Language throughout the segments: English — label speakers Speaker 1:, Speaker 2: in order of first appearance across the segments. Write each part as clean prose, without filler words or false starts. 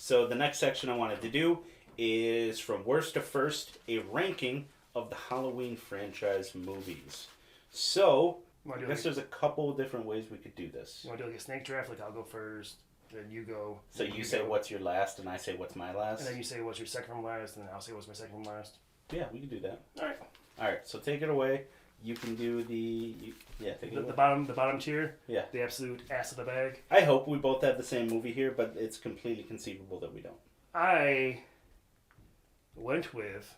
Speaker 1: So the next section I wanted to do is from worst to first, a ranking of the Halloween franchise movies. So, I guess there's a couple different ways we could do this.
Speaker 2: You want to do like a snake draft? Like I'll go first, then you go.
Speaker 1: So you say what's your last, and I say what's my last?
Speaker 2: And then you say what's your second from last, and then I'll say what's my second from last.
Speaker 1: Yeah, we can do that.
Speaker 2: Alright.
Speaker 1: Alright, so take it away. You can do take it away.
Speaker 2: The bottom tier?
Speaker 1: Yeah.
Speaker 2: The absolute ass of the bag.
Speaker 1: I hope we both have the same movie here, but it's completely conceivable that we don't.
Speaker 2: I went with,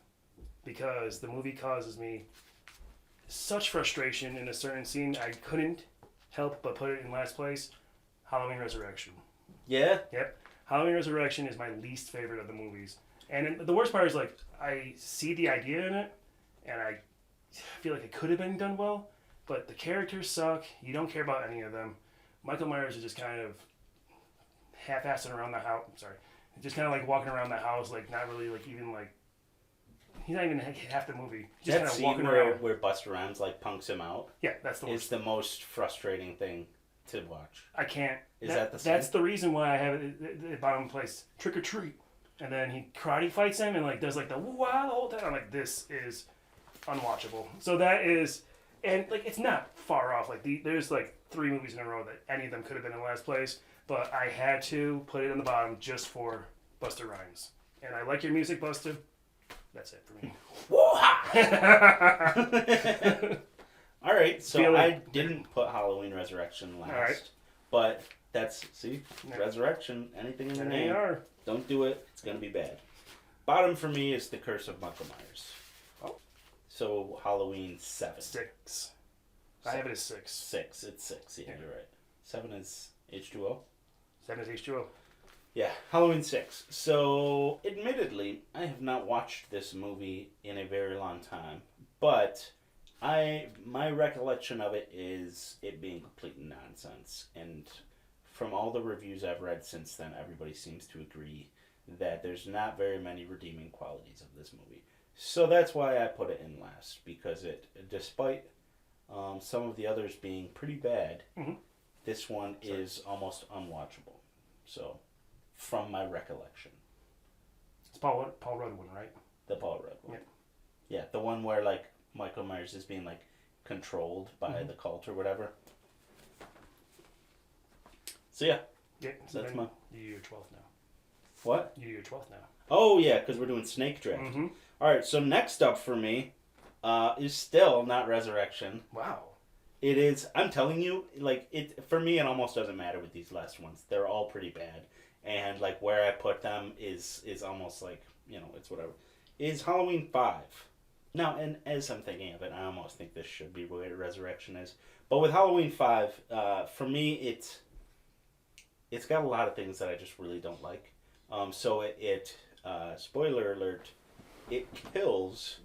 Speaker 2: because the movie causes me such frustration in a certain scene, I couldn't help but put it in last place, Halloween Resurrection.
Speaker 1: Yeah?
Speaker 2: Yep. Halloween Resurrection is my least favorite of the movies. And the worst part is, like, I see the idea in it, and I feel like it could have been done well, but the characters suck. You don't care about any of them. Michael Myers is just kind of half-assing around the house. I'm sorry. Just kind of, like, walking around the house, like, not really, like, even, like, he's not even half the movie. He's just
Speaker 1: That
Speaker 2: kind of
Speaker 1: scene
Speaker 2: walking around.
Speaker 1: where Busta Rhymes, like, punks him out
Speaker 2: Yeah, that's the worst.
Speaker 1: is the most frustrating thing to watch.
Speaker 2: I can't.
Speaker 1: Is that the same?
Speaker 2: That's the reason why I have it at bottom place. Trick or treat. And then he karate fights him and, like, does, like, the woo-wah the whole time. I'm like, this is unwatchable. So that is, and like it's not far off. Like there's like 3 movies in a row that any of them could have been in last place, but I had to put it on the bottom just for Busta Rhymes. And I like your music, Busta. That's it for me.
Speaker 1: All right, so
Speaker 2: Like,
Speaker 1: I didn't put Halloween Resurrection last,
Speaker 2: right.
Speaker 1: but that's
Speaker 2: Yeah.
Speaker 1: Resurrection. Anything in the
Speaker 2: And they
Speaker 1: name.
Speaker 2: are.
Speaker 1: Don't do it. It's gonna be bad. Bottom for me is The Curse of Michael Myers.
Speaker 2: Oh.
Speaker 1: So Halloween 7.
Speaker 2: 6. I have it as 6.
Speaker 1: 6. It's 6. Yeah,
Speaker 2: Yeah.
Speaker 1: you're right. 7 is H2O.
Speaker 2: 7 is H2O.
Speaker 1: Yeah, Halloween 6. So, admittedly, I have not watched this movie in a very long time, but my recollection of it is it being complete nonsense. And from all the reviews I've read since then, everybody seems to agree that there's not very many redeeming qualities of this movie. So that's why I put it in last, because it, despite some of the others being pretty bad, this one is almost unwatchable. So, from my recollection.
Speaker 2: It's Paul Rudd one, right?
Speaker 1: The Paul Rudd one.
Speaker 2: Yeah.
Speaker 1: Yeah, the one where, like, Michael Myers is being, like, controlled by the cult or whatever. So, yeah.
Speaker 2: Yeah, so
Speaker 1: That's
Speaker 2: then
Speaker 1: my...
Speaker 2: you do your 12th now.
Speaker 1: What?
Speaker 2: You do your 12th now.
Speaker 1: Oh, yeah, because we're doing Snake Draft.
Speaker 2: Mm-hmm.
Speaker 1: Alright, so next up for me is still not Resurrection.
Speaker 2: Wow.
Speaker 1: It is, I'm telling you, like, it for me, it almost doesn't matter with these last ones. They're all pretty bad. And, like, where I put them is almost like, you know, it's whatever. Is Halloween 5. Now, and as I'm thinking of it, I almost think this should be where Resurrection is. But with Halloween 5, for me, it's got a lot of things that I just really don't like. So it spoiler alert, it kills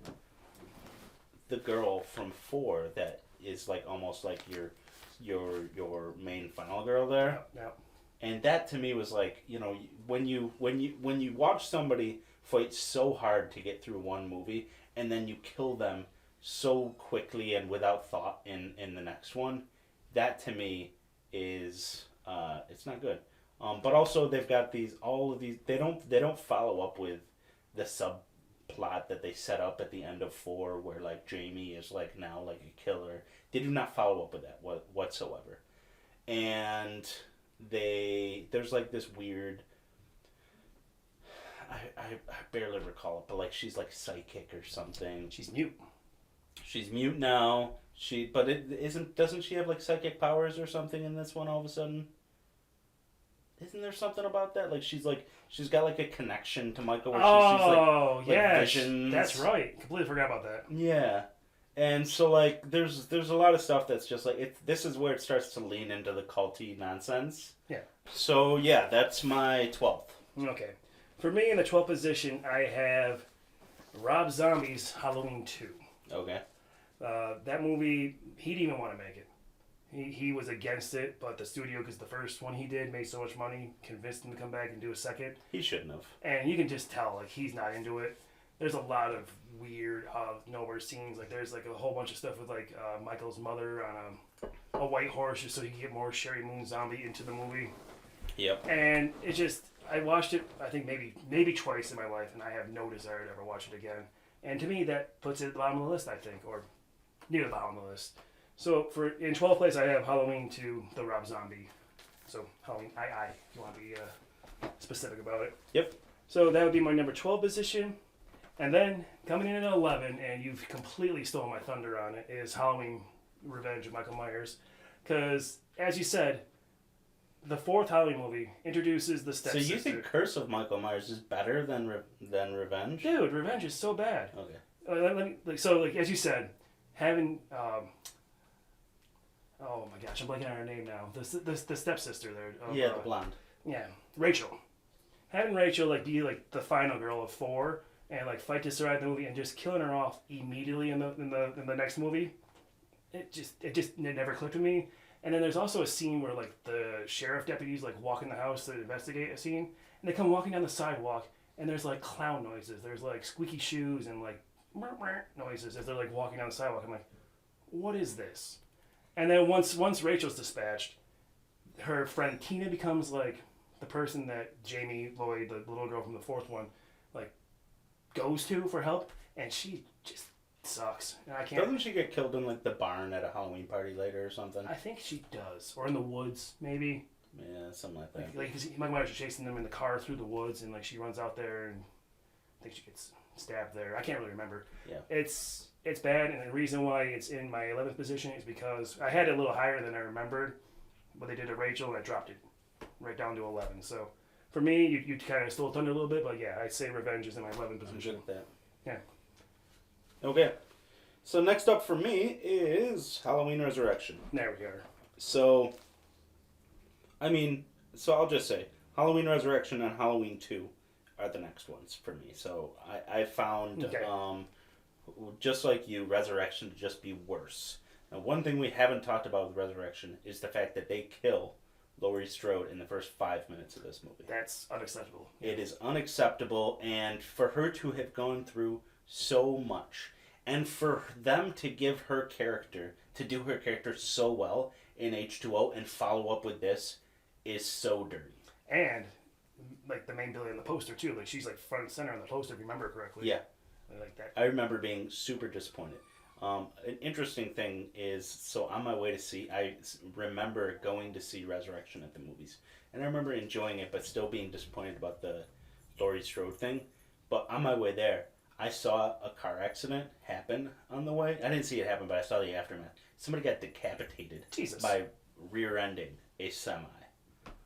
Speaker 1: the girl from 4 that is like almost like your main final girl there.
Speaker 2: Yeah.
Speaker 1: And that to me was like, you know, when you watch somebody fight so hard to get through one movie and then you kill them so quickly and without thought in the next one, that to me is it's not good. But also they've got all of these they don't follow up with the subplot that they set up at the end of 4 where like Jamie is like now like a killer. They do not follow up with that whatsoever. And there's like this weird I barely recall it, but like she's like psychic or something.
Speaker 2: She's mute.
Speaker 1: She's mute now. Doesn't she have like psychic powers or something in this one all of a sudden? Isn't there something about that? Like she's got like a connection to Michael where she sees like
Speaker 2: yeah,
Speaker 1: visions.
Speaker 2: that's right. Completely forgot about that.
Speaker 1: Yeah. And so like there's a lot of stuff that's just like this is where it starts to lean into the culty nonsense.
Speaker 2: Yeah.
Speaker 1: So yeah, that's my 12th.
Speaker 2: Okay. For me in the 12th position, I have Rob Zombie's Halloween 2.
Speaker 1: Okay.
Speaker 2: That movie, he didn't even want to make it. He was against it, but the studio, because the first one he did made so much money, convinced him to come back and do a second.
Speaker 1: He shouldn't have.
Speaker 2: And you can just tell, like, he's not into it. There's a lot of weird, nowhere scenes. Like, there's, like, a whole bunch of stuff with, like, Michael's mother on a white horse just so he can get more Sherry Moon Zombie into the movie.
Speaker 1: Yep.
Speaker 2: And it just, I watched it, I think maybe twice in my life, and I have no desire to ever watch it again. And to me, that puts it at the bottom of the list, I think, or near the bottom of the list. So in 12th place, I have Halloween 2, the Rob Zombie. So Halloween I, if you want to be specific about it.
Speaker 1: Yep.
Speaker 2: So that would be my number 12 position. And then coming in at 11, and you've completely stolen my thunder on it, is Halloween Revenge of Michael Myers. Because, as you said, the fourth Halloween movie introduces the stepsister.
Speaker 1: So you think Curse of Michael Myers is better than Revenge?
Speaker 2: Dude, Revenge is so bad.
Speaker 1: Okay.
Speaker 2: So, as you said, having... oh my gosh, I'm blanking on her name now. The stepsister there.
Speaker 1: Yeah, the blonde.
Speaker 2: Yeah, Rachel. Having Rachel be the final girl of 4 and fight to survive the movie and just killing her off immediately in the next movie, it never clicked with me. And then there's also a scene where the sheriff deputies walk in the house to investigate a scene, and they come walking down the sidewalk, and there's clown noises. There's squeaky shoes and noises as they're walking down the sidewalk. I'm like, what is this? And then once Rachel's dispatched, her friend Tina becomes the person that Jamie Lloyd, the little girl from the fourth one, goes to for help, and she just sucks. And I can't.
Speaker 1: Doesn't she get killed in the barn at a Halloween party later or something?
Speaker 2: I think she does, or in the woods maybe.
Speaker 1: Yeah, something like that.
Speaker 2: Because Mike Myers is chasing them in the car through the woods, and she runs out there, and I think she gets stabbed there. I can't really remember.
Speaker 1: Yeah.
Speaker 2: It's bad, and the reason why it's in my 11th position is because I had it a little higher than I remembered, but they did to Rachel, and I dropped it right down to 11. So for me, you kind of stole thunder a little bit, but yeah, I'd say Revenge is in my 11th position.
Speaker 1: I'm good with that.
Speaker 2: Yeah.
Speaker 1: Okay. So next up for me is Halloween Resurrection.
Speaker 2: There we are.
Speaker 1: So, I'll just say Halloween Resurrection and Halloween 2 are the next ones for me. So I found, just like you, Resurrection to just be worse. Now, one thing we haven't talked about with Resurrection is the fact that they kill Laurie Strode in the first 5 minutes of this movie.
Speaker 2: That's unacceptable.
Speaker 1: It is unacceptable, and for her to have gone through so much, and for them to give her character, to do her character so well in H2O and follow up with this is so dirty.
Speaker 2: And, the main billy on the poster, too. She's, front and center on the poster, if you remember correctly.
Speaker 1: Yeah.
Speaker 2: That.
Speaker 1: I remember being super disappointed. An interesting thing is, so on my way to I remember going to see Resurrection at the movies. And I remember enjoying it, but still being disappointed about the Laurie Strode thing. But on my way there, I saw a car accident happen on the way. I didn't see it happen, but I saw the aftermath. Somebody got decapitated by rear-ending a semi.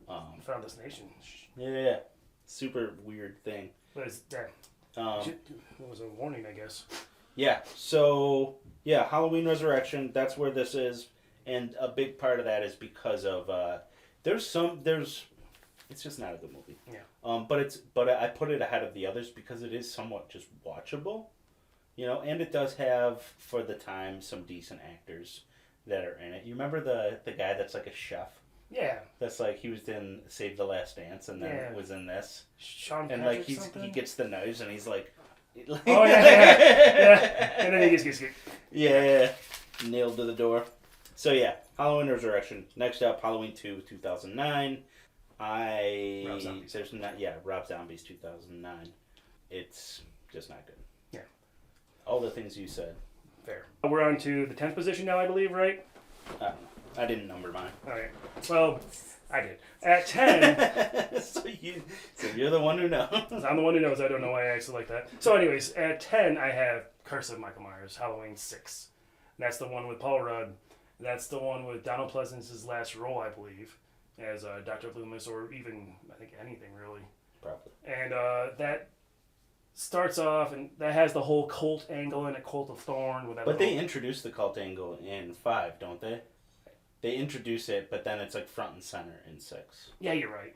Speaker 2: Found this nation.
Speaker 1: Yeah. Super weird thing.
Speaker 2: But it's dead. It was a warning, I guess.
Speaker 1: Yeah, so, Halloween Resurrection, that's where this is, and a big part of that is because of, it's just not a good movie.
Speaker 2: Yeah.
Speaker 1: But I put it ahead of the others because it is somewhat just watchable, and it does have, for the time, some decent actors that are in it. You remember the guy that's a chef?
Speaker 2: Yeah.
Speaker 1: That's he was in Save the Last Dance and then was in this.
Speaker 2: Sean
Speaker 1: and
Speaker 2: Patrick
Speaker 1: he gets the knives and he's
Speaker 2: oh yeah. And then he gets
Speaker 1: nailed to the door. So yeah, Halloween Resurrection. Next up, Halloween 2, 2009.
Speaker 2: Rob Zombie's.
Speaker 1: Rob Zombie's 2009. It's just not good.
Speaker 2: Yeah.
Speaker 1: All the things you said.
Speaker 2: Fair. We're on to the 10th position now, I believe, right?
Speaker 1: I don't know. I didn't number mine.
Speaker 2: Okay. Well, I did. At 10...
Speaker 1: so you're the one who knows.
Speaker 2: I'm the one who knows. I don't know why I acted like that. So anyways, at 10, I have Curse of Michael Myers, Halloween 6. That's the one with Paul Rudd. That's the one with Donald Pleasance's last role, I believe, as Dr. Loomis, or even, I think, anything, really.
Speaker 1: Probably.
Speaker 2: And that starts off, and that has the whole cult angle in it, Cult of Thorn. With that
Speaker 1: but they introduce the cult angle in 5, don't they? They introduce it, but then it's front and center in 6.
Speaker 2: Yeah, you're right.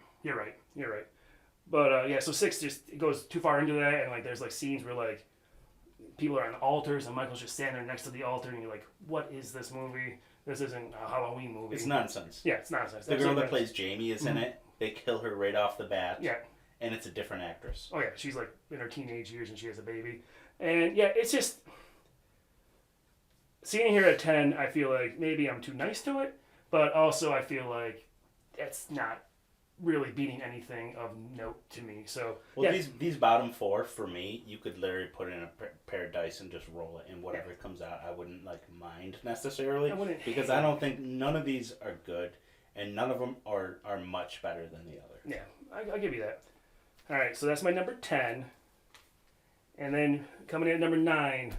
Speaker 2: But so 6 just it goes too far into that, and there's scenes where people are on altars, and Michael's just standing there next to the altar, and you're like, what is this movie? This isn't a Halloween movie.
Speaker 1: It's nonsense.
Speaker 2: Yeah, it's nonsense.
Speaker 1: The girl that plays Jamie is in it. They kill her right off the bat.
Speaker 2: Yeah.
Speaker 1: And it's a different actress.
Speaker 2: Oh yeah, she's in her teenage years and she has a baby. And yeah, it's just seeing here at 10, I feel like maybe I'm too nice to it, but also I feel like that's not really beating anything of note to me. So
Speaker 1: Well,
Speaker 2: yeah,
Speaker 1: these bottom four for me, you could literally put in a pair of dice and just roll it, and whatever comes out, I wouldn't like mind necessarily,
Speaker 2: I wouldn't
Speaker 1: because
Speaker 2: hate
Speaker 1: I don't think none of these are good, and none of them are much better than the other.
Speaker 2: yeah, I'll give you that. All right, so that's my number 10. And then coming in at number 9,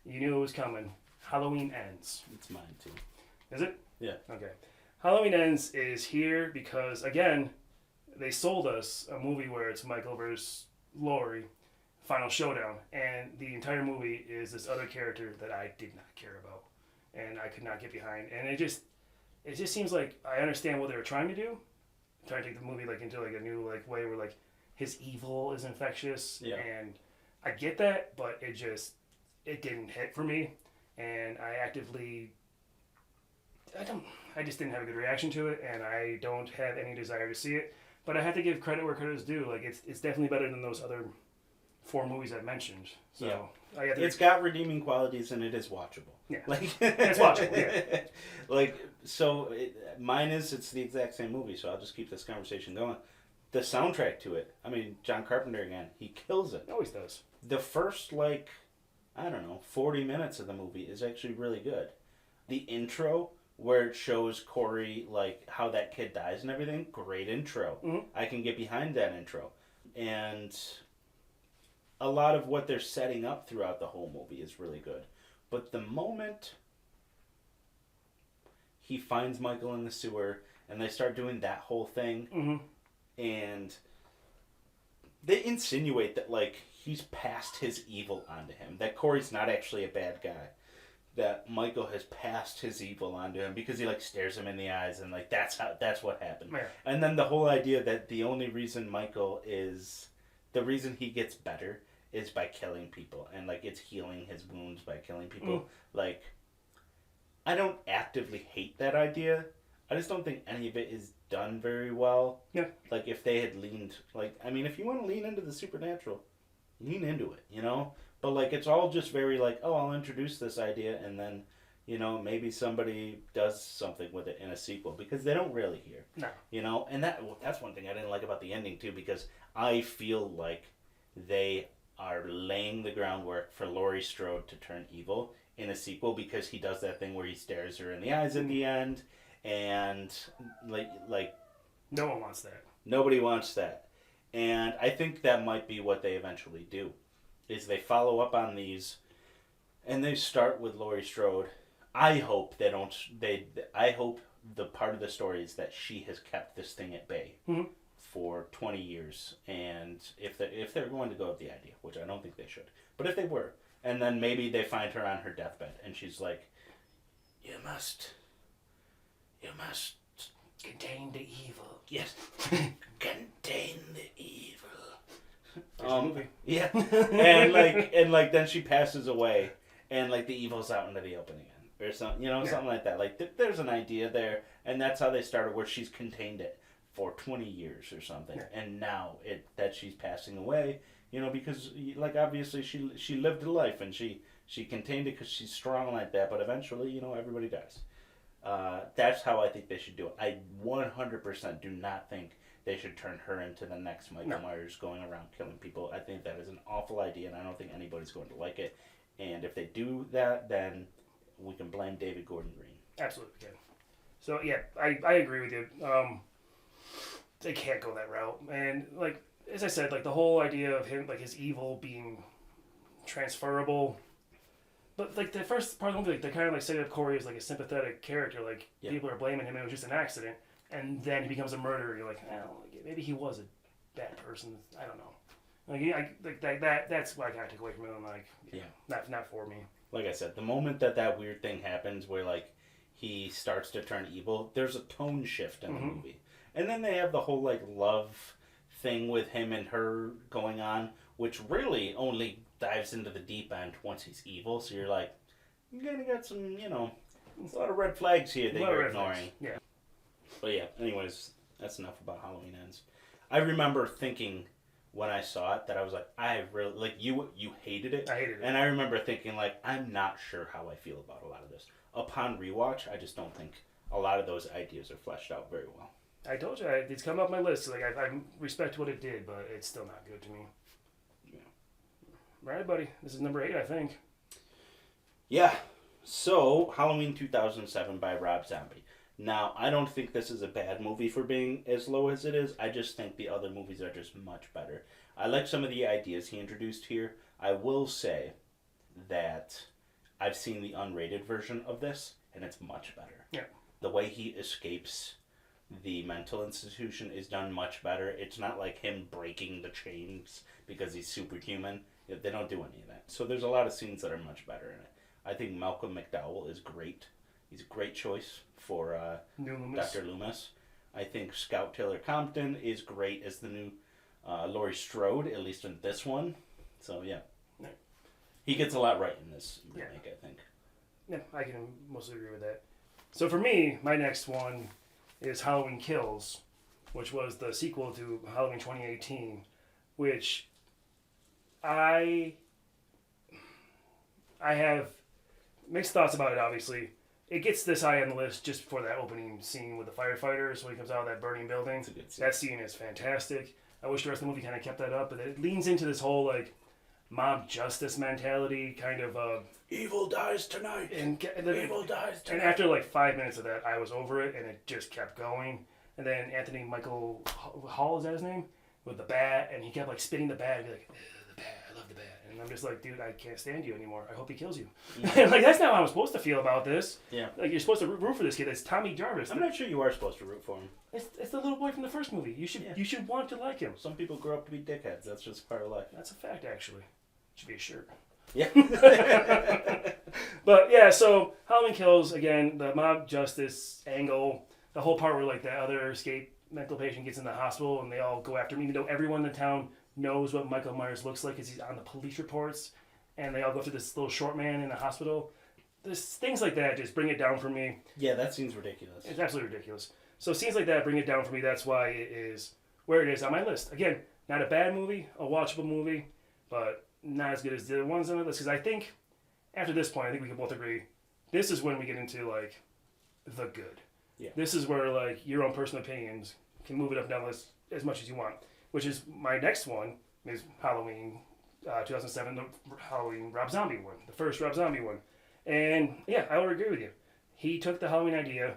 Speaker 2: you knew it was coming. Halloween Ends.
Speaker 1: It's mine too.
Speaker 2: Is it?
Speaker 1: Yeah.
Speaker 2: Okay. Halloween Ends is here because, again, they sold us a movie where it's Michael versus Laurie, Final Showdown, and the entire movie is this other character that I did not care about, and I could not get behind. And it just seems like I understand what they were trying to do, trying to take the movie like into like a new like way where like his evil is infectious,
Speaker 1: Yeah.
Speaker 2: and I get that, but it didn't hit for me, and I just didn't have a good reaction to it, and I don't have any desire to see it. But I have to give credit where credit is due. Like it's definitely better than those other 4 movies I've mentioned. So
Speaker 1: Yeah.
Speaker 2: I have to,
Speaker 1: It's got redeeming qualities and it is watchable.
Speaker 2: Yeah.
Speaker 1: Like
Speaker 2: It's watchable, yeah.
Speaker 1: Like mine is it's the exact same movie, so I'll just keep this conversation going. The soundtrack to it, I mean, John Carpenter again, he kills it.
Speaker 2: it always does.
Speaker 1: The first like I don't know, 40 minutes of the movie is actually really good. The intro where it shows Corey like how that kid dies and everything, great intro.
Speaker 2: Mhm.
Speaker 1: I can get behind that intro. And a lot of what they're setting up throughout the whole movie is really good. But the moment he finds Michael in the sewer and they start doing that whole thing,
Speaker 2: Mm-hmm.
Speaker 1: and they insinuate that like he's passed his evil onto him, that Corey's not actually a bad guy, that Michael has passed his evil onto him because he like stares him in the eyes, and like that's what happened.
Speaker 2: Yeah.
Speaker 1: And then the whole idea that the only reason the reason he gets better is by killing people, and like it's healing his wounds by killing people. Like, I don't actively hate that idea. I just don't think any of it is done very well.
Speaker 2: Yeah.
Speaker 1: Like if they had leaned, like, I mean, if you want to lean into the supernatural, lean into it, you know? But like it's all just very like, oh, I'll introduce this idea and then, you know, maybe somebody does something with it in a sequel, because they don't really here.
Speaker 2: No.
Speaker 1: You know, and that's one thing I didn't like about the ending too, because I feel like they are laying the groundwork for Laurie Strode to turn evil in a sequel, because he does that thing where he stares her in the eyes in the end, and like
Speaker 2: No one wants that.
Speaker 1: nobody wants that. And I think that might be what they eventually do, is they follow up on these, and they start with Laurie Strode. I hope I hope the part of the story is that she has kept this thing at bay
Speaker 2: Mhm.
Speaker 1: for 20 years, and if they're going to go with the idea, which I don't think they should, but if they were, and then maybe they find her on her deathbed, and she's like, you must
Speaker 2: Contain the evil.
Speaker 1: yes, contain the evil.
Speaker 2: There's a movie.
Speaker 1: Yeah, and like then she passes away, and like the evil's out into the open again, or something, you know, something like that. Like there's an idea there, and that's how they started, where she's contained it for 20 years or something, and now that she's passing away, you know, because like obviously she lived a life, and she contained it because she's strong like that, but eventually, you know, everybody dies. That's how I think they should do it. I 100% do not think they should turn her into the next Michael Myers going around killing people. I think that is an awful idea, and I don't think anybody's going to like it. And if they do that, then we can blame David Gordon Green.
Speaker 2: Absolutely can. So yeah, I agree with you. They can't go that route, and like as I said, like the whole idea of him, like his evil being transferable. But like the first part of the movie, like they kind of like say that Corey is like a sympathetic character, like people are blaming him, it was just an accident, and then he becomes a murderer. You're like, oh, maybe he was a bad person. I don't know. Like that's what I kind of take away from it. I'm like, not for me.
Speaker 1: Like I said, the moment that weird thing happens where like he starts to turn evil, there's a tone shift in the movie, and then they have the whole like love thing with him and her going on, which really only dives into the deep end once he's evil. So you're like, you kind of got some, you know, there's a lot of red flags here that you're ignoring.
Speaker 2: Yeah.
Speaker 1: But yeah, anyways, that's enough about Halloween Ends. I remember thinking when I saw it that I was like, I really, like, you hated it.
Speaker 2: I hated it.
Speaker 1: And I remember thinking, like, I'm not sure how I feel about a lot of this. Upon rewatch, I just don't think a lot of those ideas are fleshed out very well.
Speaker 2: I told you it's come up my list. Like I respect what it did, but it's still not good to me.
Speaker 1: Yeah.
Speaker 2: Right, buddy. This is number 8, I think.
Speaker 1: Yeah. So Halloween 2007 by Rob Zombie. Now, I don't think this is a bad movie for being as low as it is. I just think the other movies are just much better. I like some of the ideas he introduced here. I will say that I've seen the unrated version of this, and it's much better.
Speaker 2: Yeah.
Speaker 1: The way he escapes the mental institution is done much better. It's not like him breaking the chains because he's superhuman. They don't do any of that. So there's a lot of scenes that are much better in it. I think Malcolm McDowell is great. He's a great choice for
Speaker 2: New Loomis.
Speaker 1: Dr. Loomis. I think Scout Taylor Compton is great as the new Laurie Strode, at least in this one. So, yeah.
Speaker 2: Yeah.
Speaker 1: He gets a lot right in this remake, I think.
Speaker 2: Yeah, I can mostly agree with that. So for me, my next one is Halloween Kills, which was the sequel to Halloween 2018, which I have mixed thoughts about it, obviously. It gets this high on the list just for that opening scene with the firefighters when he comes out of that burning building.
Speaker 1: It's a good scene.
Speaker 2: That scene is fantastic. I wish the rest of the movie kind of kept that up, but it leans into this whole like mob justice mentality, kind of.
Speaker 1: Evil dies tonight. Evil dies tonight.
Speaker 2: And after like 5 minutes of that, I was over it, and it just kept going. And then Anthony Michael Hall, is that his name? With the bat, and he kept like spitting the bat and be like, the bat, I love the bat. And I'm just like, dude, I can't stand you anymore. I hope he kills you.
Speaker 1: Yeah.
Speaker 2: Like, that's not how I'm supposed to feel about this.
Speaker 1: Yeah.
Speaker 2: Like, you're supposed to root for this kid. It's Tommy Jarvis.
Speaker 1: I'm not sure you are supposed to root for him.
Speaker 2: It's the little boy from the first movie. You should want to like him.
Speaker 1: Some people grow up to be dickheads. That's just part of life.
Speaker 2: That's a fact, actually. Should be a shirt.
Speaker 1: Yeah.
Speaker 2: But yeah, so Halloween Kills, again, the mob justice angle, the whole part where like the other escaped mental patient gets in the hospital and they all go after him, even though everyone in the town knows what Michael Myers looks like because he's on the police reports, and they all go after this little short man in the hospital. There's things like that just bring it down for me.
Speaker 1: Yeah, that seems ridiculous.
Speaker 2: It's absolutely ridiculous. So scenes like that bring it down for me. That's why it is where it is on my list. Again, not a bad movie, a watchable movie, but not as good as the ones on the list. Because I think after this point, I think we can both agree, this is when we get into like the good.
Speaker 1: Yeah.
Speaker 2: This is where like your own personal opinions can move it up and down the list as much as you want. Which is my next one is Halloween 2007, the Halloween Rob Zombie one, the first Rob Zombie one. And yeah, I would agree with you. He took the Halloween idea,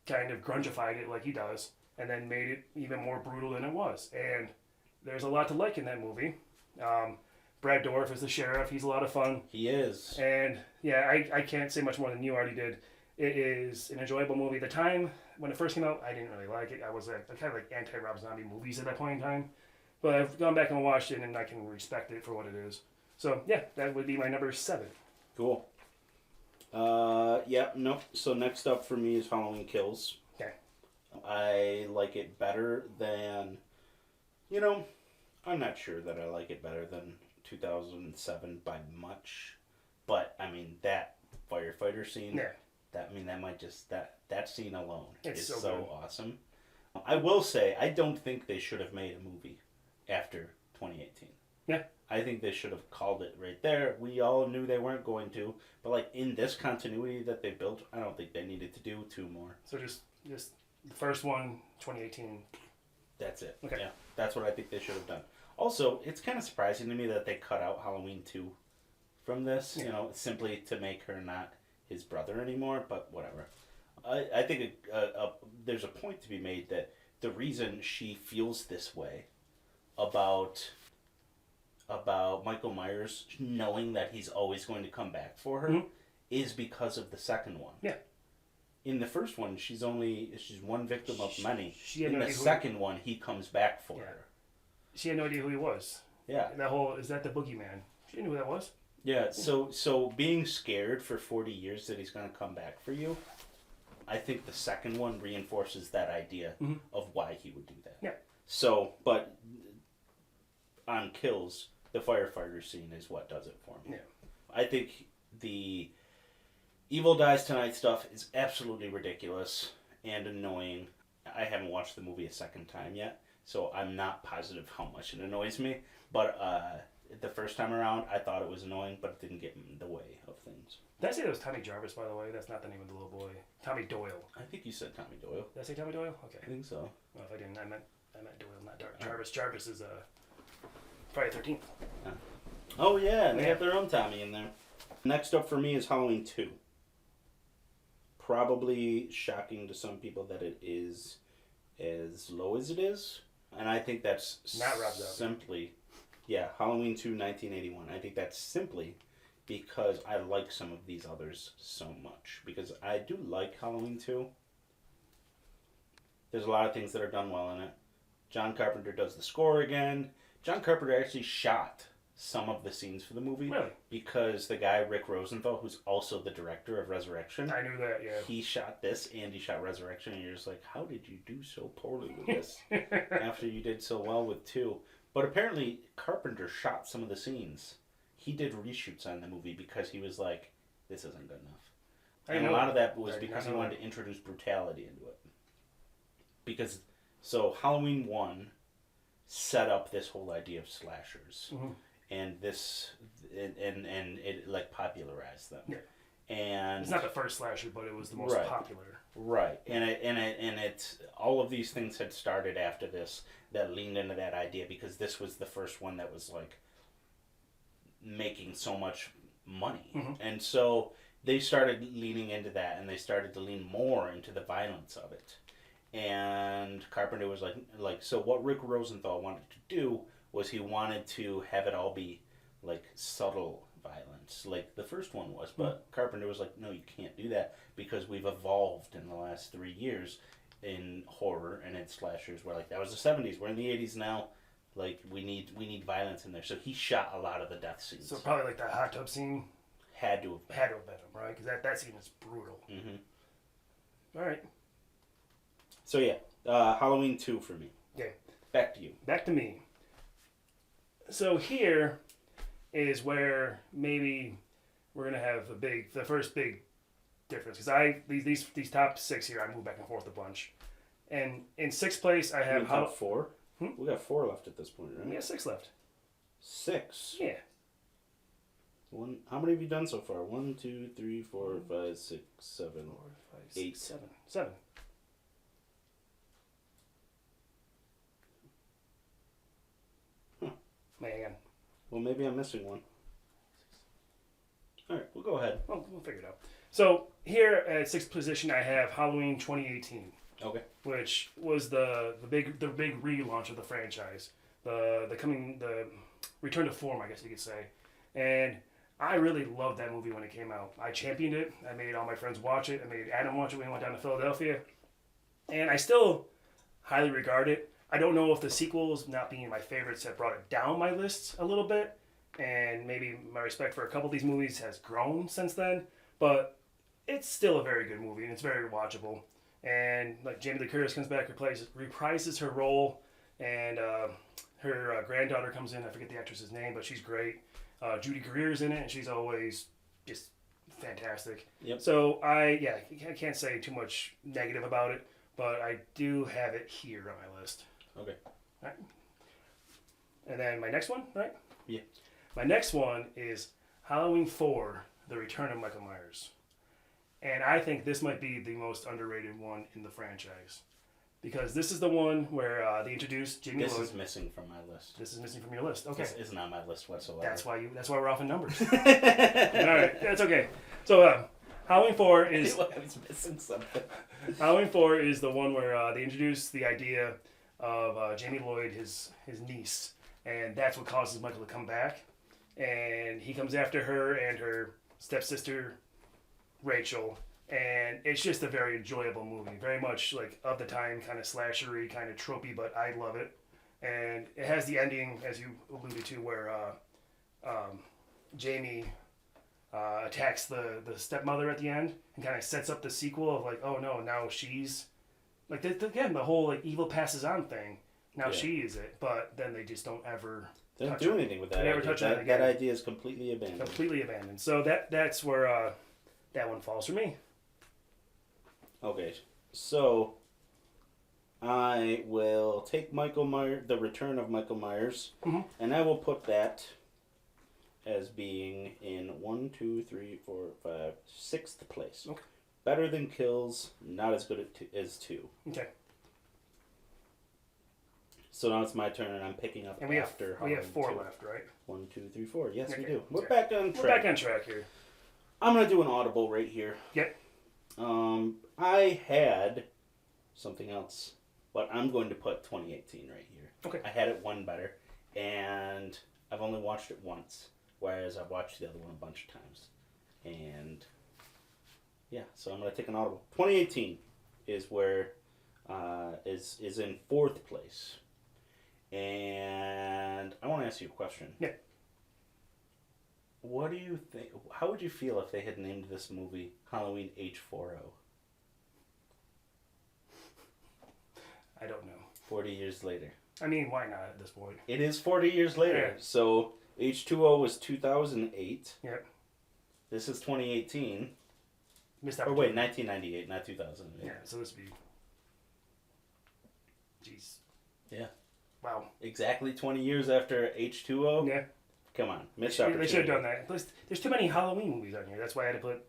Speaker 2: kind of grungified it like he does, and then made it even more brutal than it was. And there's a lot to like in that movie. Brad Dourif is the sheriff. He's a lot of fun.
Speaker 1: He is.
Speaker 2: And yeah, I can't say much more than you already did. It is an enjoyable movie. The time when it first came out, I didn't really like it. I was kind of like anti-Rob Zombie movies at that point in time. But I've gone back and watched it, and I can respect it for what it is. So yeah, that would be my number 7.
Speaker 1: Cool. Yeah, no. So next up for me is Halloween Kills.
Speaker 2: Okay.
Speaker 1: I like it better than, I'm not sure that I like it better than 2007 by much. But, I mean, that firefighter scene,
Speaker 2: Yeah.
Speaker 1: that might just, that scene alone
Speaker 2: It's
Speaker 1: is
Speaker 2: so good.
Speaker 1: awesome. I will say, I don't think they should have made a movie after 2018.
Speaker 2: Yeah.
Speaker 1: I think they should have called it right there. We all knew they weren't going to, but like in this continuity that they built, I don't think they needed to do 2 more.
Speaker 2: So just the first one, 2018.
Speaker 1: That's it.
Speaker 2: Okay.
Speaker 1: Yeah, that's what I think they should have done. Also, it's kind of surprising to me that they cut out Halloween 2 from this,
Speaker 2: Yeah.
Speaker 1: simply to make her not his brother anymore, but whatever. I think there's a point to be made that the reason she feels this way about Michael Myers knowing that he's always going to come back for her is because of the second one.
Speaker 2: Yeah.
Speaker 1: In the first one, she's one victim of many.
Speaker 2: She had
Speaker 1: In
Speaker 2: no
Speaker 1: the
Speaker 2: idea
Speaker 1: second one, he comes back for
Speaker 2: Yeah.
Speaker 1: her.
Speaker 2: She had no idea who he was.
Speaker 1: Yeah.
Speaker 2: Is that the boogeyman? She didn't know who that was.
Speaker 1: Yeah, so being scared for 40 years that he's going to come back for you, I think the second one reinforces that idea of why he would do that.
Speaker 2: Yeah.
Speaker 1: So, but on Kills, the firefighter scene is what does it for me.
Speaker 2: Yeah.
Speaker 1: I think the Evil Dies Tonight stuff is absolutely ridiculous and annoying. I haven't watched the movie a second time yet, so I'm not positive how much it annoys me. But the first time around, I thought it was annoying, but it didn't get in the way of things.
Speaker 2: Did I say that was Tommy Jarvis, by the way? That's not the name of the little boy. Tommy Doyle.
Speaker 1: I think you said Tommy Doyle.
Speaker 2: Did I say Tommy Doyle? Okay.
Speaker 1: I think so.
Speaker 2: Well, if I didn't, I meant Doyle, not Jarvis. Jarvis is Friday the 13th.
Speaker 1: Oh yeah, they have their own Tommy in there. Next up for me is Halloween 2. Probably shocking to some people that it is as low as it is. And I think that's
Speaker 2: Not Rob Zombie.
Speaker 1: simply, yeah, Halloween 2, 1981. I think that's simply because I like some of these others so much. Because I do like Halloween 2. There's a lot of things that are done well in it. John Carpenter does the score again. John Carpenter actually shot some of the scenes for the movie.
Speaker 2: Really?
Speaker 1: Because the guy, Rick Rosenthal, who's also the director of Resurrection,
Speaker 2: I knew that, yeah.
Speaker 1: he shot this and he shot Resurrection, and you're just like, how did you do so poorly with this after you did so well with 2? But apparently, Carpenter shot some of the scenes. He did reshoots on the movie because he was like, this isn't good enough. And a lot of that was because he wanted to introduce brutality into it. Because, so Halloween 1 set up this whole idea of slashers.
Speaker 2: Mm-hmm.
Speaker 1: And this, and it like popularized them.
Speaker 2: Yeah.
Speaker 1: And
Speaker 2: it's not the first slasher, but it was the most popular.
Speaker 1: Right. And it all of these things had started after this that leaned into that idea, because this was the first one that was like making so much money.
Speaker 2: Mm-hmm.
Speaker 1: And so they started leaning into that, and they started to lean more into the violence of it. And Carpenter was like so what Rick Rosenthal wanted to do was he wanted to have it all be like subtle violence, like the first one was. But Carpenter was like, no, you can't do that, because we've evolved in the last 3 years in horror and in slashers. Where like that was the 70s, we're in the 80s now. Like we need violence in there. So he shot a lot of the death scenes.
Speaker 2: So probably like that hot tub scene
Speaker 1: had to have been
Speaker 2: him, right? Because that scene is brutal.
Speaker 1: Mm-hmm.
Speaker 2: All right.
Speaker 1: So yeah, Halloween 2 for me.
Speaker 2: Okay.
Speaker 1: Back to you.
Speaker 2: Back to me. So here is where maybe we're gonna have the first big difference, because these top 6 here, I move back and forth a bunch, and in 6th place I have
Speaker 1: top 4. We got 4 left at this point, right?
Speaker 2: Yeah, 6 left.
Speaker 1: 6.
Speaker 2: Yeah.
Speaker 1: One. How many have you done so far? 1, 2, 3, 4, 5, 6, 7,
Speaker 2: 4, 5, 6,
Speaker 1: 8,
Speaker 2: 7. Man.
Speaker 1: Well, maybe I'm missing one. All right, we'll go ahead.
Speaker 2: We'll figure it out. So here at 6th position, I have Halloween 2018.
Speaker 1: Okay.
Speaker 2: Which was the big relaunch of the franchise, the return to form, I guess you could say, and I really loved that movie when it came out. I championed it. I made all my friends watch it. I made Adam watch it when we went down to Philadelphia, and I still highly regard it. I don't know if the sequels, not being my favorites, have brought it down my list a little bit, and maybe my respect for a couple of these movies has grown since then, but it's still a very good movie, and it's very watchable. And like Jamie Lee Curtis comes back, reprises her role, and her granddaughter comes in. I forget the actress's name, but she's great. Judy Greer's in it, and she's always just fantastic.
Speaker 1: Yep.
Speaker 2: So I can't say too much negative about it, but I do have it here on my list.
Speaker 1: Okay.
Speaker 2: All right. And then my next one, right?
Speaker 1: Yeah.
Speaker 2: My next one is Halloween 4: The Return of Michael Myers. And I think this might be the most underrated one in the franchise, because this is the one where they introduced Jamie Lloyd.
Speaker 1: This is missing from my list.
Speaker 2: This is missing from your list. Okay.
Speaker 1: This isn't on my list whatsoever.
Speaker 2: That's why we're off in numbers. All right, that's okay. So Halloween 4 is
Speaker 1: I was missing something.
Speaker 2: Halloween 4 is the one where they introduce the idea of Jamie Lloyd, his niece, and that's what causes Michael to come back, and he comes after her and her stepsister Rachel, and it's just a very enjoyable movie, very much like of the time, kind of slashery, kind of tropey, but I love it. And it has the ending, as you alluded to, where Jamie attacks the stepmother at the end, and kind of sets up the sequel of like, oh no, now she's like, again, the whole like evil passes on thing. Now she is it, but then they just don't ever.
Speaker 1: They don't do anything with that.
Speaker 2: They never touch on it again.
Speaker 1: That idea is completely abandoned.
Speaker 2: Completely abandoned. So that's where that one falls for me.
Speaker 1: Okay, so I will take Michael Myers, The Return of Michael Myers,
Speaker 2: Mm-hmm.
Speaker 1: and I will put that as being in 6th place.
Speaker 2: Okay.
Speaker 1: Better than Kills, not as good as 2.
Speaker 2: Okay.
Speaker 1: So now it's my turn, and I'm picking up
Speaker 2: And we
Speaker 1: after
Speaker 2: have 4
Speaker 1: 2.
Speaker 2: left, right?
Speaker 1: 1, 2, 3, 4. Yes, we
Speaker 2: Okay.
Speaker 1: do. We're
Speaker 2: Okay.
Speaker 1: back on track.
Speaker 2: We're back on track here.
Speaker 1: I'm gonna do an audible right here.
Speaker 2: Yep.
Speaker 1: I had something else, but I'm going to put 2018 right here.
Speaker 2: Okay.
Speaker 1: I had it one better, and I've only watched it once, whereas I've watched the other one a bunch of times. And yeah, so I'm gonna take an audible. 2018 is where is in 4th place, and I want to ask you a question.
Speaker 2: Yeah.
Speaker 1: What do you think? How would you feel if they had named this movie Halloween H40?
Speaker 2: I don't know.
Speaker 1: 40 years later.
Speaker 2: I mean, why not at this point?
Speaker 1: It is 40 years later.
Speaker 2: Yeah.
Speaker 1: So H2O was 2008.
Speaker 2: Yep.
Speaker 1: This is 2018.
Speaker 2: Missed
Speaker 1: Or
Speaker 2: opportunity.
Speaker 1: wait, 1998, not 2008.
Speaker 2: Yeah, so this would be... Jeez.
Speaker 1: Yeah.
Speaker 2: Wow.
Speaker 1: Exactly 20 years after H2O?
Speaker 2: Yeah.
Speaker 1: Come on.
Speaker 2: They
Speaker 1: Missed
Speaker 2: should
Speaker 1: opportunity.
Speaker 2: have done that. Plus, there's too many Halloween movies on here. That's why I had to put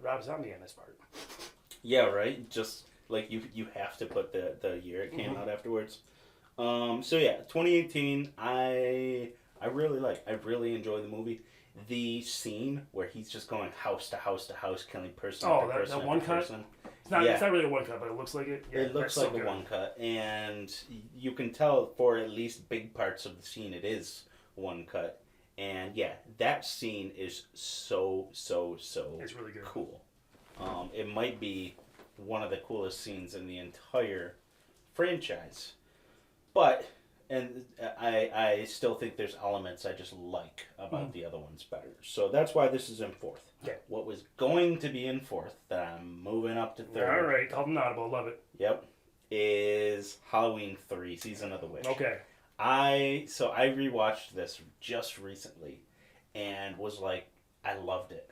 Speaker 2: Rob Zombie on this part.
Speaker 1: Yeah, right? Just like you have to put the year it came
Speaker 2: Mhm.
Speaker 1: out afterwards. So yeah, 2018, I really like. I really enjoy the movie. The scene where he's just going house to house to house, killing person
Speaker 2: Oh,
Speaker 1: after
Speaker 2: that
Speaker 1: person
Speaker 2: one
Speaker 1: after
Speaker 2: cut?
Speaker 1: person.
Speaker 2: It's not,
Speaker 1: Yeah.
Speaker 2: it's not really a one cut, but it looks like it. Yeah,
Speaker 1: It looks
Speaker 2: that's
Speaker 1: like
Speaker 2: so
Speaker 1: a
Speaker 2: good.
Speaker 1: one cut, and you can tell for at least big parts of the scene it is one cut. And yeah, that scene is so
Speaker 2: It's really good.
Speaker 1: cool. It might be one of the coolest scenes in the entire franchise. But, and I still think there's elements I just like about the other ones better. So that's why this is in 4th.
Speaker 2: Okay.
Speaker 1: What was going to be in 4th, that I'm moving up to 3rd.
Speaker 2: All right, called an audible. Love it.
Speaker 1: Yep. Is Halloween 3, Season of the Witch.
Speaker 2: Okay.
Speaker 1: I rewatched this just recently and was like, I loved it.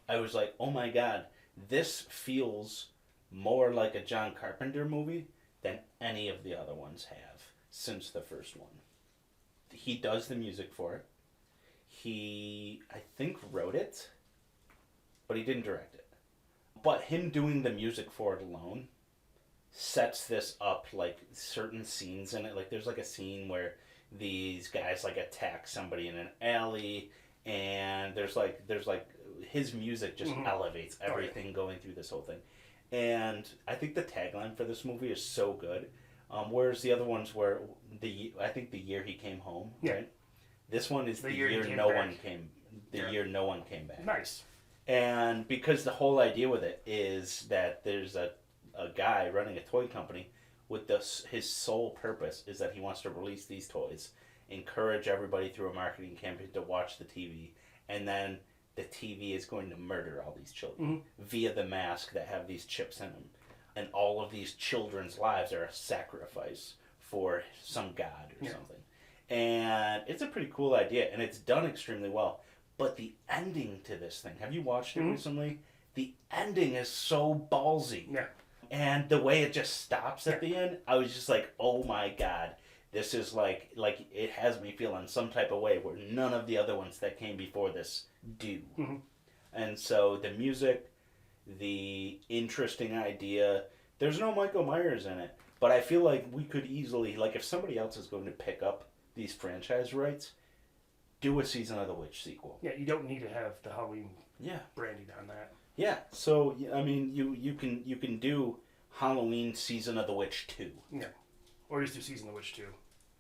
Speaker 1: I was like, oh my god, this feels more like a John Carpenter movie than any of the other ones have since the first one. He does the music for it. He, I think, wrote it, but he didn't direct it. But him doing the music for it alone sets this up, like certain scenes in it. Like there's like a scene where these guys like attack somebody in an alley, and there's like his music just elevates everything going through this whole thing. And I think the tagline for this movie is so good. Whereas the other ones were I think the year he came home,
Speaker 2: Yeah.
Speaker 1: right? This one is the
Speaker 2: year he
Speaker 1: year
Speaker 2: came
Speaker 1: no
Speaker 2: back.
Speaker 1: one came. The
Speaker 2: Yeah.
Speaker 1: year no one came back.
Speaker 2: Nice.
Speaker 1: And because the whole idea with it is that there's a guy running a toy company with his sole purpose is that he wants to release these toys, encourage everybody through a marketing campaign to watch the TV, and then the TV is going to murder all these children via the mask that have these chips in them. And all of these children's lives are a sacrifice for some god or something. And it's a pretty cool idea, and it's done extremely well. But the ending to this thing, have you watched it recently? The ending is so ballsy.
Speaker 2: Yeah.
Speaker 1: And the way it just stops at the end, I was just like, oh my god, this is like it has me feeling some type of way where none of the other ones that came before this do. And so the music, the interesting idea, there's no Michael Myers in it, but I feel like we could easily, like if somebody else is going to pick up these franchise rights, do a Season of the Witch sequel.
Speaker 2: Yeah, you don't need to have the Halloween
Speaker 1: Yeah.
Speaker 2: branding on that.
Speaker 1: Yeah, so I mean, you can do Halloween Season of the Witch 2.
Speaker 2: Yeah. Or just do Season of the Witch 2.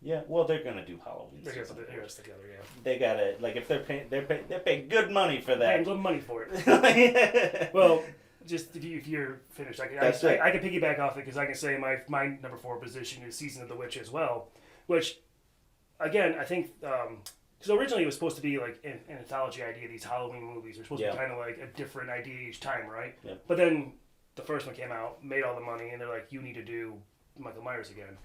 Speaker 1: Yeah, well they're gonna do Halloween.
Speaker 2: They're going to
Speaker 1: Season
Speaker 2: put
Speaker 1: of
Speaker 2: the
Speaker 1: the Witch.
Speaker 2: eras together, yeah.
Speaker 1: They gotta like if they're paying good money for
Speaker 2: Paying
Speaker 1: that.
Speaker 2: little money for it. Well, just if you're finished, I
Speaker 1: That's it.
Speaker 2: can piggyback off it because I can say my number 4 position is Season of the Witch as well, which, again, I think, because originally it was supposed to be like an anthology idea, these Halloween movies were supposed to be kind of like a different idea each time, right?
Speaker 1: Yep.
Speaker 2: But then the first one came out, made all the money, and they're like, you need to do Michael Myers again.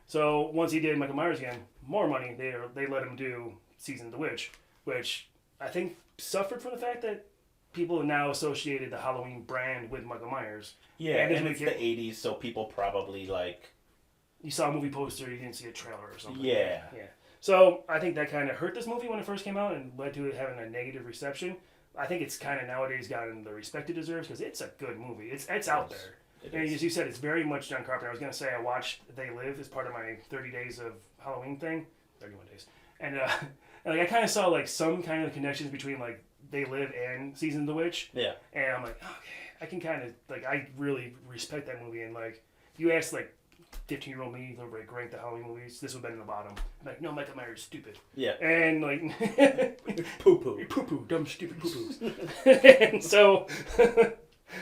Speaker 2: So once he did Michael Myers again, more money, they let him do Season of the Witch, which I think suffered from the fact that people now associated the Halloween brand with Michael Myers.
Speaker 1: Yeah,
Speaker 2: And
Speaker 1: and
Speaker 2: then
Speaker 1: it's
Speaker 2: we
Speaker 1: the
Speaker 2: get-
Speaker 1: 80s, so people probably like.
Speaker 2: You saw a movie poster, you didn't see a trailer or something.
Speaker 1: Yeah.
Speaker 2: Yeah. So I think that kind of hurt this movie when it first came out and led to it having a negative reception. I think it's kind of nowadays gotten the respect it deserves because it's a good movie. It's out there. And as you said, it's very much John Carpenter. I was gonna say I watched They Live as part of my 30 days of Halloween thing, 31 days, and and like I kind of saw like some kind of connections between like They Live and Season of the Witch.
Speaker 1: Yeah.
Speaker 2: And I'm like, okay, I can kind of like I really respect that movie. And like if you ask like 15-year-old me to like rank the Halloween movies, this would have been in the bottom. I'm like, no, Michael Myers is stupid.
Speaker 1: Yeah.
Speaker 2: And like
Speaker 1: poo poo.
Speaker 2: Poo poo, dumb stupid poo poos. And so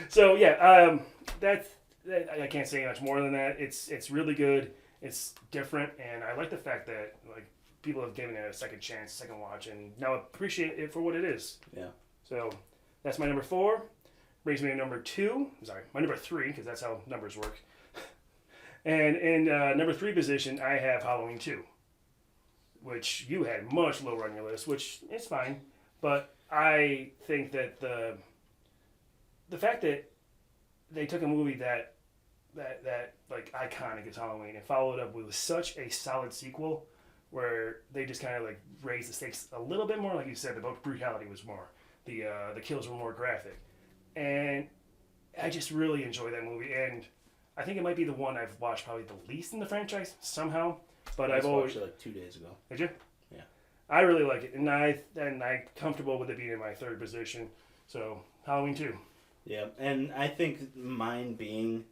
Speaker 2: so yeah, I can't say much more than that. It's really good. It's different, and I like the fact that like people have given it a second chance, second watch, and now appreciate it for what it is.
Speaker 1: Yeah.
Speaker 2: So that's my number 4. Brings me to number 2. Sorry, my number 3 because that's how numbers work. And in number 3 position, I have Halloween 2, which you had much lower on your list, which is fine, but I think that the fact that they took a movie that like iconic as Halloween and followed up with such a solid sequel where they just kind of like raised the stakes a little bit more, like you said, the brutality was more, the kills were more graphic, and I just really enjoy that movie, and I think it might be the one I've watched probably the least in the franchise somehow, but I've always
Speaker 1: watched it like 2 days ago.
Speaker 2: Did you?
Speaker 1: Yeah.
Speaker 2: I really like it, and I'm comfortable with it being in my 3rd position. So Halloween 2.
Speaker 1: Yeah, and I think mine being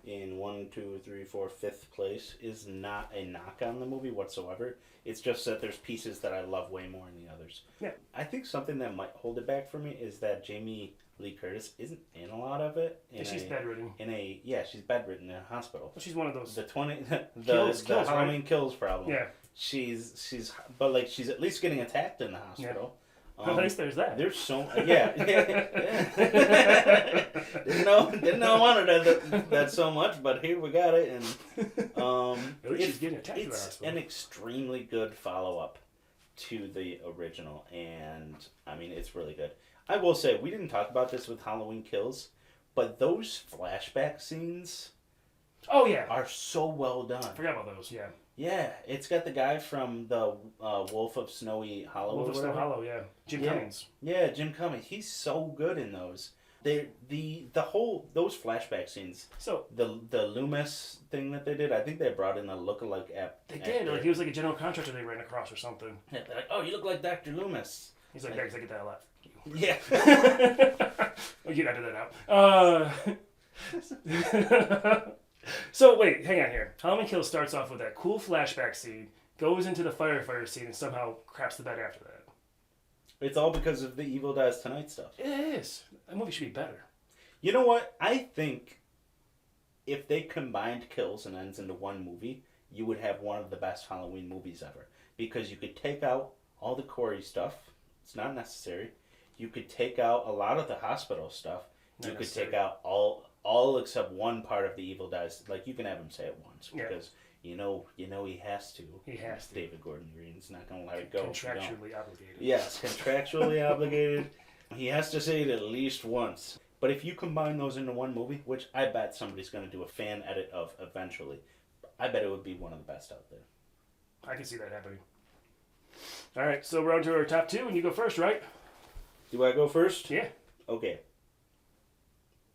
Speaker 1: in 1, 2, 3, 4, 5th place is not a knock on the movie whatsoever. It's just that there's pieces that I love way more than the others.
Speaker 2: Yeah.
Speaker 1: I think something that might hold it back for me is that Jamie Lee Curtis isn't in a lot of it.
Speaker 2: She's bedridden.
Speaker 1: She's bedridden in a hospital.
Speaker 2: Well, she's one of those.
Speaker 1: The
Speaker 2: Kills,
Speaker 1: Halloween
Speaker 2: right?
Speaker 1: Kills problem.
Speaker 2: Yeah.
Speaker 1: She's but like she's at least getting attacked in the hospital.
Speaker 2: At least there's that.
Speaker 1: There's so yeah. didn't know I wanted that so much, but here we got it, and
Speaker 2: at least she's getting attacked in the
Speaker 1: it's
Speaker 2: hospital.
Speaker 1: an extremely good follow up to the original, and I mean it's really good. I will say we didn't talk about this with Halloween Kills, but those flashback scenes,
Speaker 2: oh yeah,
Speaker 1: are so well done.
Speaker 2: I forgot about those. Yeah.
Speaker 1: Yeah, it's got the guy from the Wolf of Snowy Hollow.
Speaker 2: Wolf of Snowy Hollow, yeah. Jim Cummings.
Speaker 1: Yeah, Jim Cummings. He's so good in those. The whole those flashback scenes.
Speaker 2: So
Speaker 1: the Loomis thing that they did, I think they brought in a lookalike app.
Speaker 2: They did. Like he was like a general contractor they ran across or something.
Speaker 1: Yeah, they're like, oh, you look like Dr. Loomis.
Speaker 2: He's like, thanks, I get that a lot.
Speaker 1: Yeah.
Speaker 2: Well, you edited that out. So wait, hang on here. Halloween Kills starts off with that cool flashback scene, goes into the firefighter scene, and somehow craps the bed after that.
Speaker 1: It's all because of the Evil Dies Tonight stuff.
Speaker 2: It is. That movie should be better.
Speaker 1: You know what? I think if they combined Kills and Ends into one movie, you would have one of the best Halloween movies ever. Because you could take out all the Corey stuff. It's not necessary. You could take out a lot of the hospital stuff. You could take out all except one part of the Evil Dies. Like, you can have him say it once. Because you know he has to.
Speaker 2: He has to.
Speaker 1: David Gordon Green's not going to let it go.
Speaker 2: Contractually obligated.
Speaker 1: Yes, contractually obligated. He has to say it at least once. But if you combine those into one movie, which I bet somebody's going to do a fan edit of eventually, I bet it would be one of the best out there.
Speaker 2: I can see that happening. All right, so we're on to our top 2, and you go first, right?
Speaker 1: Do I go first?
Speaker 2: Yeah.
Speaker 1: Okay.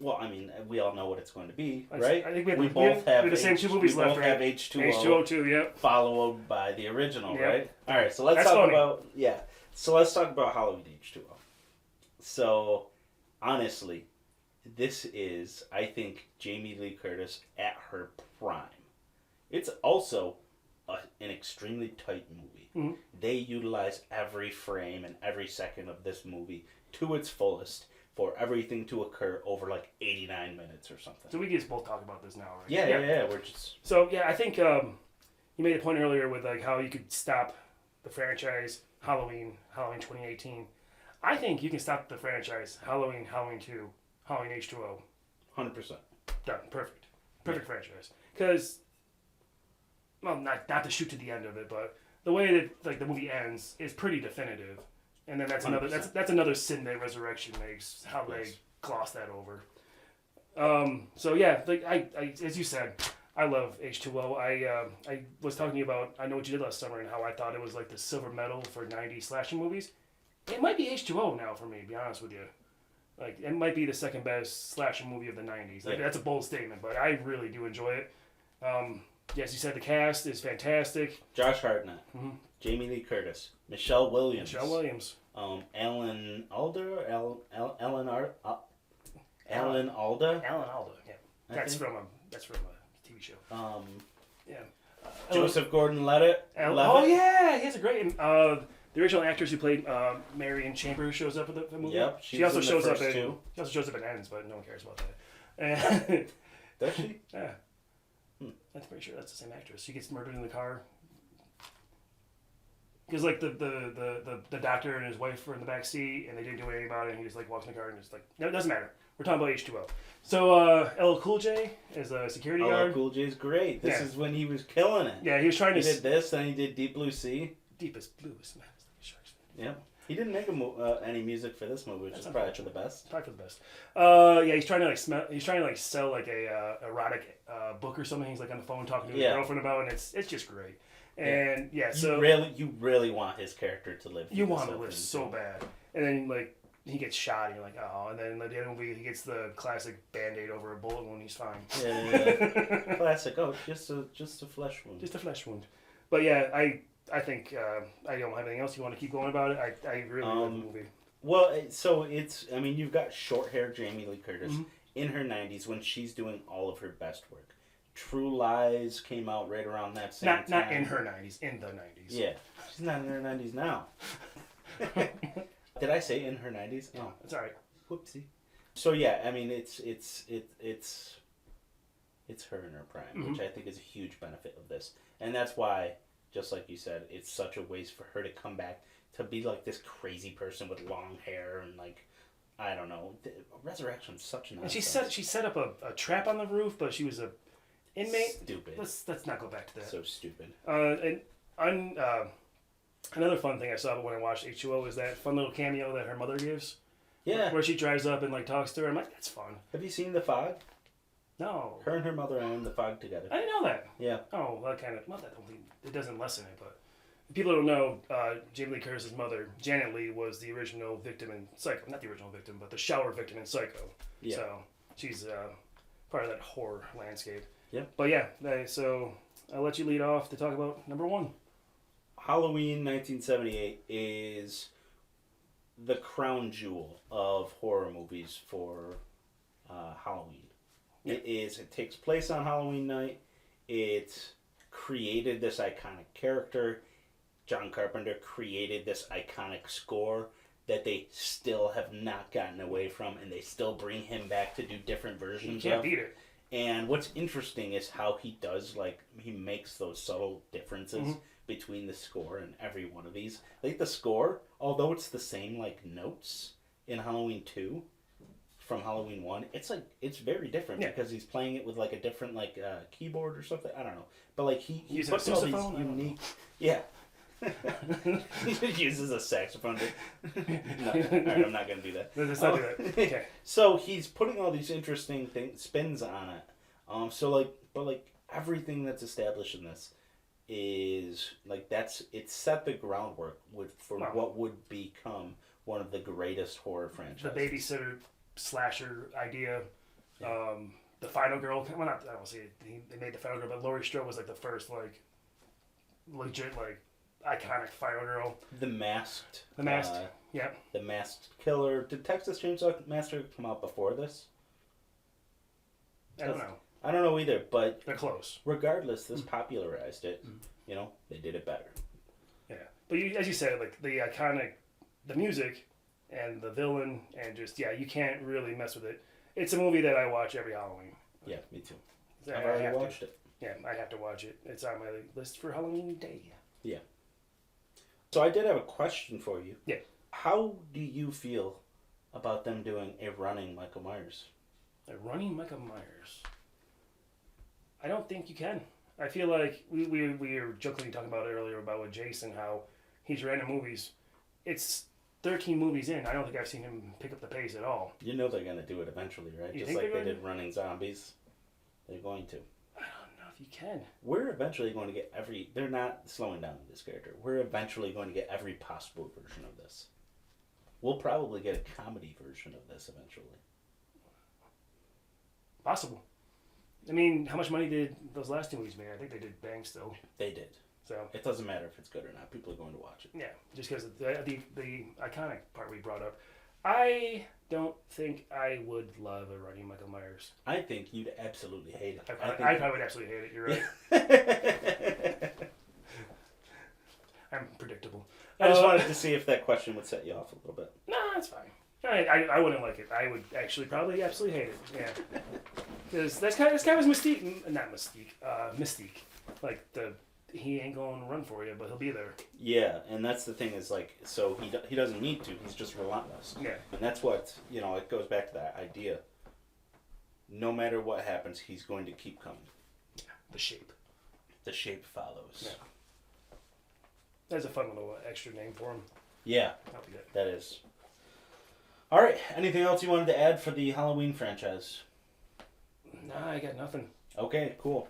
Speaker 1: Well, I mean, we all know what it's going to be, right?
Speaker 2: I think
Speaker 1: we both have
Speaker 2: the same 2 movies left, right?
Speaker 1: have H2O.
Speaker 2: H2O2, yep.
Speaker 1: Followed by the original,
Speaker 2: Yep.
Speaker 1: right? All right, so let's talk about Halloween H2O. So, honestly, this is, I think, Jamie Lee Curtis at her prime. It's also an extremely tight movie.
Speaker 2: Mm-hmm.
Speaker 1: They utilize every frame and every second of this movie to its fullest for everything to occur over like 89 minutes or something.
Speaker 2: So we can just both talk about this now, right?
Speaker 1: Yeah. We're just...
Speaker 2: So, yeah, I think you made a point earlier with like how you could stop the franchise Halloween 2018. I think you can stop the franchise Halloween 2, Halloween H2O.
Speaker 1: 100%.
Speaker 2: Done. Perfect franchise. Because, well, not to shoot to the end of it, but the way that like the movie ends is pretty definitive. And then that's
Speaker 1: 100%.
Speaker 2: another that's another sin that Resurrection makes, how they gloss that over. So yeah, like I as you said, I love H2O. I was talking to you about I Know What You Did Last Summer and how I thought it was like the silver medal for 90s slasher movies. It might be H2O now for me, to be honest with you. Like, it might be the second best slasher movie of the 90s. Like, that's a bold statement, but I really do enjoy it. Yes, you said the cast is fantastic.
Speaker 1: Josh Hartnett, Jamie Lee Curtis, Michelle Williams, Alan Alda, Alan Alda.
Speaker 2: Yeah, that's from a TV show. Yeah,
Speaker 1: Joseph Gordon-Levitt.
Speaker 2: Oh yeah, he has a great. The original actress who played Marion Chambers shows up in the movie.
Speaker 1: Yep,
Speaker 2: she also shows up in. She also shows up in Ends, but no one cares about that.
Speaker 1: Does she?
Speaker 2: Yeah. I'm pretty sure that's the same actress. She gets murdered in the car. Because like the doctor and his wife were in the back seat and they didn't do anything about it, and he just like walks in the car and just like, no, it doesn't matter. We're talking about H2O. So LL Cool J is a security guard.
Speaker 1: LL Cool J is great. This is when he was killing it.
Speaker 2: Yeah, he was trying to.
Speaker 1: He did this, then he did Deep Blue Sea.
Speaker 2: Deepest bluest man.
Speaker 1: Yeah. He didn't make any music for this movie, which is probably for the best.
Speaker 2: Probably for the best. Yeah, he's trying to he's trying to like sell like a erotic book or something. He's like on the phone talking to his girlfriend about, and it's just great. And so
Speaker 1: you really want his character to live.
Speaker 2: You want him to live so bad, and then like he gets shot, and you're like, oh, and then like, the other movie he gets the classic Band-Aid over a bullet wound. He's fine.
Speaker 1: Yeah. Classic. Oh, just a flesh wound.
Speaker 2: Just a flesh wound. But yeah, I think I don't have anything else you want to keep going about it. I really love the movie.
Speaker 1: Well, so I mean, you've got short hair Jamie Lee Curtis in her 90s when she's doing all of her best work. True Lies came out right around that same time.
Speaker 2: Not in her 90s, in the 90s.
Speaker 1: Yeah, she's not in her 90s now. Did I say in her 90s?
Speaker 2: Oh, that's all right.
Speaker 1: Whoopsie. So yeah, I mean, it's her in her prime, which I think is a huge benefit of this, and that's why. Just like you said, it's such a waste for her to come back to be like this crazy person with long hair and like, I don't know, Resurrection's such nonsense.
Speaker 2: And she set up a trap on the roof, but she was a inmate.
Speaker 1: Stupid.
Speaker 2: Let's not go back to that.
Speaker 1: So stupid.
Speaker 2: Another fun thing I saw when I watched H2O is that fun little cameo that her mother gives.
Speaker 1: Yeah.
Speaker 2: Where she drives up and like talks to her. I'm like, that's fun.
Speaker 1: Have you seen The Fog?
Speaker 2: No.
Speaker 1: Her and her mother are in The Fog together.
Speaker 2: I didn't know that.
Speaker 1: Yeah.
Speaker 2: Oh, that kind of. Well, that it doesn't lessen it, but people don't know. Jamie Lee Curtis's mother, Janet Leigh, was the original victim in Psycho. Not the original victim, but the shower victim in Psycho. Yeah. So she's part of that horror landscape.
Speaker 1: Yeah.
Speaker 2: But yeah, so I'll let you lead off to talk about number one.
Speaker 1: Halloween 1978 is the crown jewel of horror movies for Halloween. Yep. It takes place on Halloween night. It created this iconic character. John Carpenter created this iconic score that they still have not gotten away from, and they still bring him back to do different versions of.
Speaker 2: You can't beat it.
Speaker 1: And what's interesting is how he does, like, he makes those subtle differences between the score and every one of these. Like, the score, although it's the same, like, notes in Halloween 2 from Halloween 1, it's very different because he's playing it with, like, a different, like, keyboard or something. I don't know. But, like, he puts all these unique... Yeah. He uses a saxophone. No, all right, I'm not going to do that.
Speaker 2: Let's not do that. Okay.
Speaker 1: So he's putting all these interesting spins on it. But everything that's established in this is like it set the groundwork for what would become one of the greatest horror franchises.
Speaker 2: The babysitter slasher idea. The Final Girl. Well, not I don't see it. They made the Final Girl, but Laurie Strode was like the first like legit like iconic Final Girl.
Speaker 1: The Masked.
Speaker 2: Yeah.
Speaker 1: The Masked Killer. Did Texas Chainsaw Massacre come out before this?
Speaker 2: I don't know.
Speaker 1: I don't know either, but
Speaker 2: they're close.
Speaker 1: Regardless, this popularized it. You know, they did it better.
Speaker 2: Yeah, but as you said, like the iconic, the music, and the villain, and just you can't really mess with it. It's a movie that I watch every Halloween.
Speaker 1: Yeah, me too. I've already watched it.
Speaker 2: Yeah, I have to watch it. It's on my list for Halloween Day.
Speaker 1: Yeah. So I did have a question for you.
Speaker 2: Yeah.
Speaker 1: How do you feel about them doing a running Michael Myers?
Speaker 2: A running Michael Myers? I don't think you can. I feel like we were jokingly talking about it earlier about with Jason, how he's random movies. It's 13 movies in. I don't think I've seen him pick up the pace at all.
Speaker 1: You know they're going to do it eventually, right? Just like they did Running Zombies. They're going to.
Speaker 2: I don't know if you can.
Speaker 1: We're eventually going to get every. They're not slowing down this character. We're eventually going to get every possible version of this. We'll probably get a comedy version of this eventually.
Speaker 2: Possible. I mean, how much money did those last 2 movies make? I think they did bang still.
Speaker 1: They did.
Speaker 2: So
Speaker 1: It doesn't matter if it's good or not. People are going to watch it.
Speaker 2: yeah, just because the iconic part we brought up. I don't think I would love a running Michael Myers.
Speaker 1: I think you'd absolutely hate it.
Speaker 2: I probably would absolutely hate it. You're right. I'm predictable.
Speaker 1: I just wanted to see if that question would set you off a little bit.
Speaker 2: No, that's fine. I wouldn't like it. I would actually probably absolutely hate it. Yeah, because this guy was Mystique, not Mystique, Mystique. Like he ain't going to run for you, but he'll be there.
Speaker 1: Yeah, and that's the thing is like, so he doesn't need to. He's just relentless.
Speaker 2: Yeah,
Speaker 1: And that's what, it goes back to that idea. No matter what happens, he's going to keep coming.
Speaker 2: yeah. The shape.
Speaker 1: The shape follows.
Speaker 2: Yeah. That's a fun little extra name for him.
Speaker 1: Yeah,
Speaker 2: That'll be good.
Speaker 1: that is. All right. Anything else you wanted to add for the Halloween franchise?
Speaker 2: Nah, I got nothing.
Speaker 1: Okay, cool.